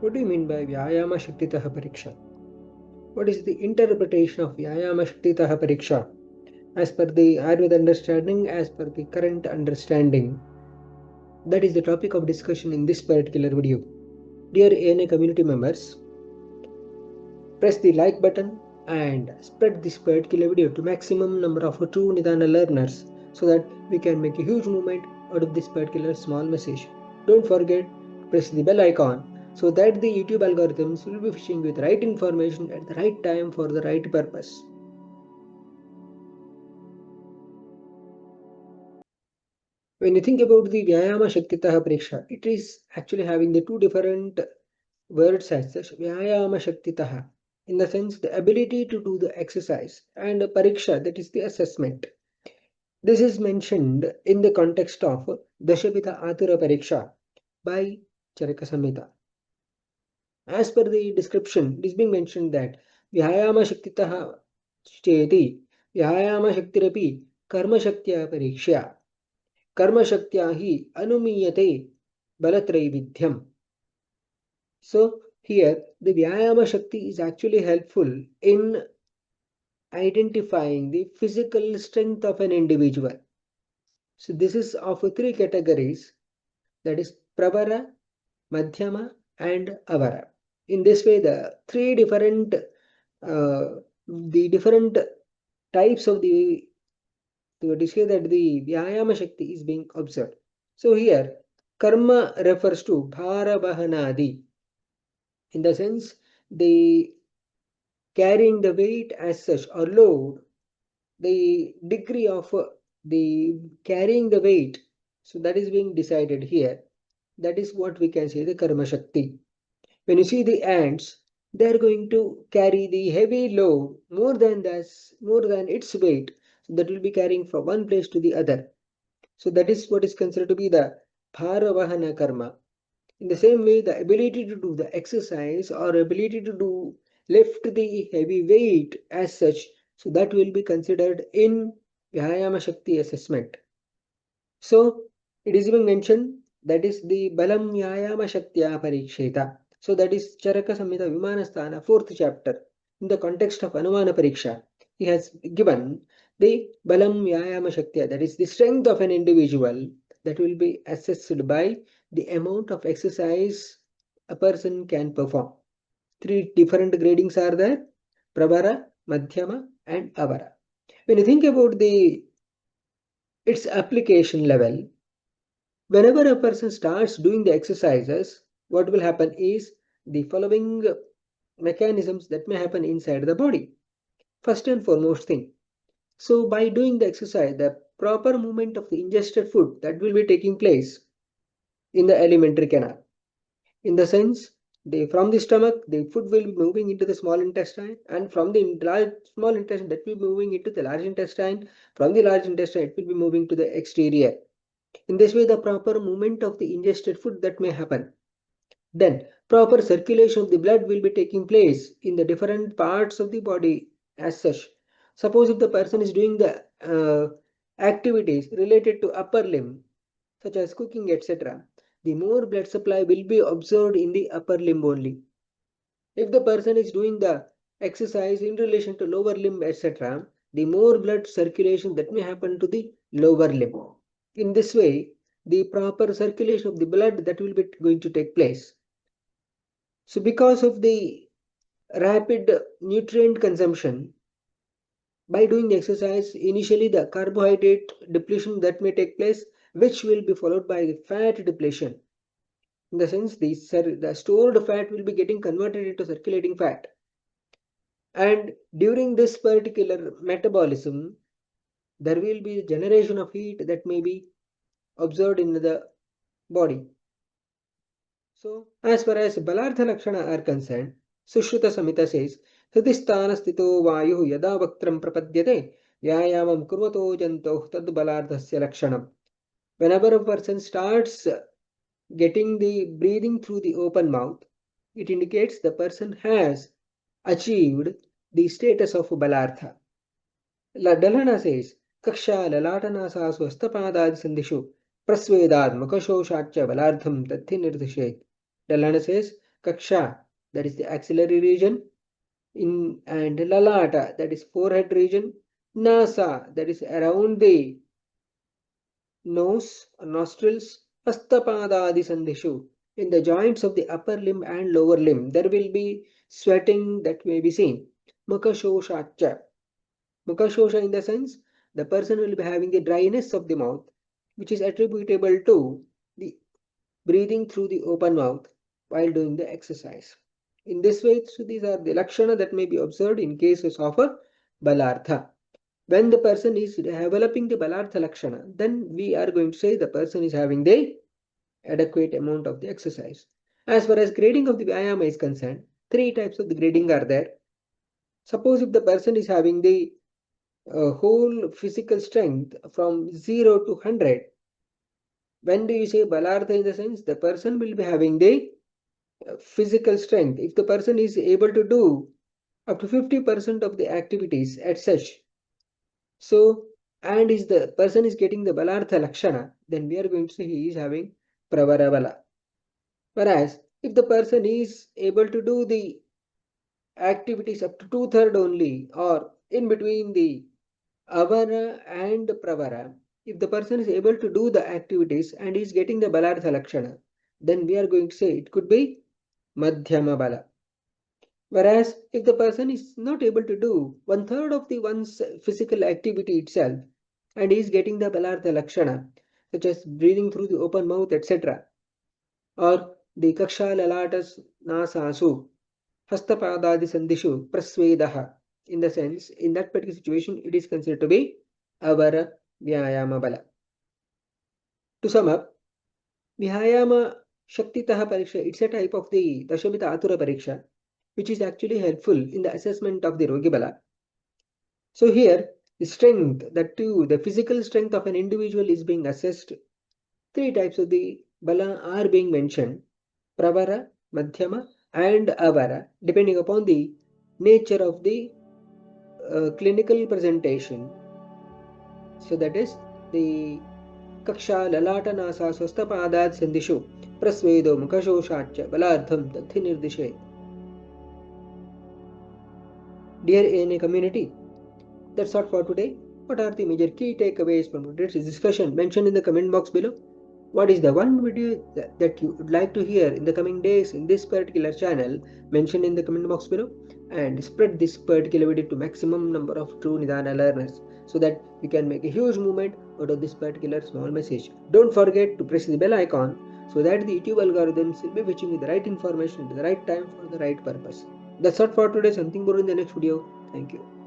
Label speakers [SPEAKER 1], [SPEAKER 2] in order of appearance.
[SPEAKER 1] What do you mean by Vyayamashaktitah Pariksha? What is the interpretation of Vyayamashaktitah Pariksha as per the Ayurveda understanding, as per the current understanding? That is the topic of discussion in this particular video. Dear ANA community members, press the like button and spread this particular video to maximum number of true Nidana learners so that we can make a huge movement out of this particular small message. Don't forget to press the bell icon so that the YouTube algorithms will be fishing with right information at the right time for the right purpose. When you think about the Vyayamashaktitah Pariksha, it is actually having the two different words as such. Vyayamashaktitah, in the sense the ability to do the exercise, and Pariksha, that is the assessment. This is mentioned in the context of Dashavidha Atura Pariksha by Charaka Samhita. As per the description, it is being mentioned that Vyayamashaktitah cheti Vyayamashaktirapi Karma Shaktya Pariksha Karma Shaktya hi Anumiyate Balatraividhyam. So here the Vyayama Shakti is actually helpful in identifying the physical strength of an individual. So this is of three categories, that is Pravara, Madhyama and Avara. In this way, the three different types of the to say that the Vyayama Shakti is being observed. So here Karma refers to Bhara Bahanadi, in the sense the carrying the weight as such or load, the degree of the carrying the weight, so that is being decided here. That is what we can say the Karma Shakti. When you see the ants, they are going to carry the heavy load more than its weight, so that will be carrying from one place to the other. So that is what is considered to be the Bharavahana Karma. In the same way, the ability to do the exercise or ability to lift the heavy weight as such, so that will be considered in Vyayama Shakti assessment. So it is even mentioned that is the Balam Vyayama Shaktya Pariksheta. So that is Charaka Samhita Vimanasthana, 4th chapter. In the context of Anumana Pariksha, he has given the Balam Vyayama Shaktya, that is the strength of an individual, that will be assessed by the amount of exercise a person can perform. Three different gradings are there: Pravara, Madhyama and Avara. When you think about its application level, whenever a person starts doing the exercises, what will happen is the following mechanisms that may happen inside the body. First and foremost thing, so by doing the exercise, the proper movement of the ingested food, that will be taking place in the alimentary canal. In the sense, from the stomach, the food will be moving into the small intestine, and from the small intestine, that will be moving into the large intestine. From the large intestine, it will be moving to the exterior. In this way, the proper movement of the ingested food that may happen. Then, proper circulation of the blood will be taking place in the different parts of the body as such. Suppose if the person is doing the activities related to upper limb, such as cooking, etc., the more blood supply will be observed in the upper limb only. If the person is doing the exercise in relation to lower limb, etc., the more blood circulation that may happen to the lower limb. In this way, the proper circulation of the blood that will be going to take place. So because of the rapid nutrient consumption, by doing the exercise, initially the carbohydrate depletion that may take place, which will be followed by the fat depletion. In the sense, the stored fat will be getting converted into circulating fat. And during this particular metabolism, there will be a generation of heat that may be observed in the body. So, as far as Balartha Lakshana are concerned, Sushruta Samhita says, Hridisthana sthito vayu yada vaktram prapadyate vyayamam kurvato janto tad balardhasya lakshanam. Whenever a person starts getting the breathing through the open mouth, it indicates the person has achieved the status of Balartha. Dalhana says, Kaksha lalatana swasthapadadi sandishu prasvedad mukashoshacha balardham tathi nirdishet. Dalhana says, Kaksha, that is the axillary region, and Lalata, that is forehead region, Nasa, that is around the nose or nostrils, Hastapadadi Sandhishu, in the joints of the upper limb and lower limb, there will be sweating that may be seen. Mukashoshacha. Mukashosha in the sense, the person will be having the dryness of the mouth, which is attributable to the breathing through the open mouth while doing the exercise. In this way, so these are the lakshana that may be observed in cases of a balartha. When the person is developing the balartha lakshana, then we are going to say the person is having the adequate amount of the exercise. As far as grading of the Vyayama is concerned, 3 types of the grading are there. Suppose if the person is having the whole physical strength from 0 to 100, when do you say balartha? In the sense, the person will be having the physical strength. If the person is able to do up to 50% of the activities at such, so, and is the person is getting the balartha lakshana, then we are going to say he is having pravara bala. Whereas, if the person is able to do the activities up to 2/3 only, or in between the avara and pravara, if the person is able to do the activities and is getting the balartha lakshana, then we are going to say it could be madhyama bala. Whereas if the person is not able to do 1/3 of the one's physical activity itself and is getting the balartha lakshana, such as breathing through the open mouth, etc., or the kaksha lalatas nasasu hastapadadi sandishu prasvedaha, in the sense, in that particular situation, it is considered to be avara vyayama bala. To sum up, Vyayamashaktitah Pariksha, it's a type of the Dashavidha Atura Pariksha, which is actually helpful in the assessment of the Rogi Bala. So here, the strength, the physical strength of an individual is being assessed. 3 types of the Bala are being mentioned: Pravara, Madhyama, and Avara, depending upon the nature of the clinical presentation. So that is the Kaksha Lalata Nasa Swastapadad Sandishu Prasvedo Mukashoshacha Balartham Tathi Nirdishet. Dear ANA community, that's all for today. What are the major key takeaways from today's discussion? Mention in the comment box below. What is the one video that you would like to hear in the coming days in this particular channel? Mention in the comment box below, and spread this particular video to maximum number of true Nidana learners so that we can make a huge movement out of this particular small message. Don't forget to press the bell icon so that the YouTube algorithms will be fetching you the right information at the right time for the right purpose. That's all for today. Something more in the next video. Thank you.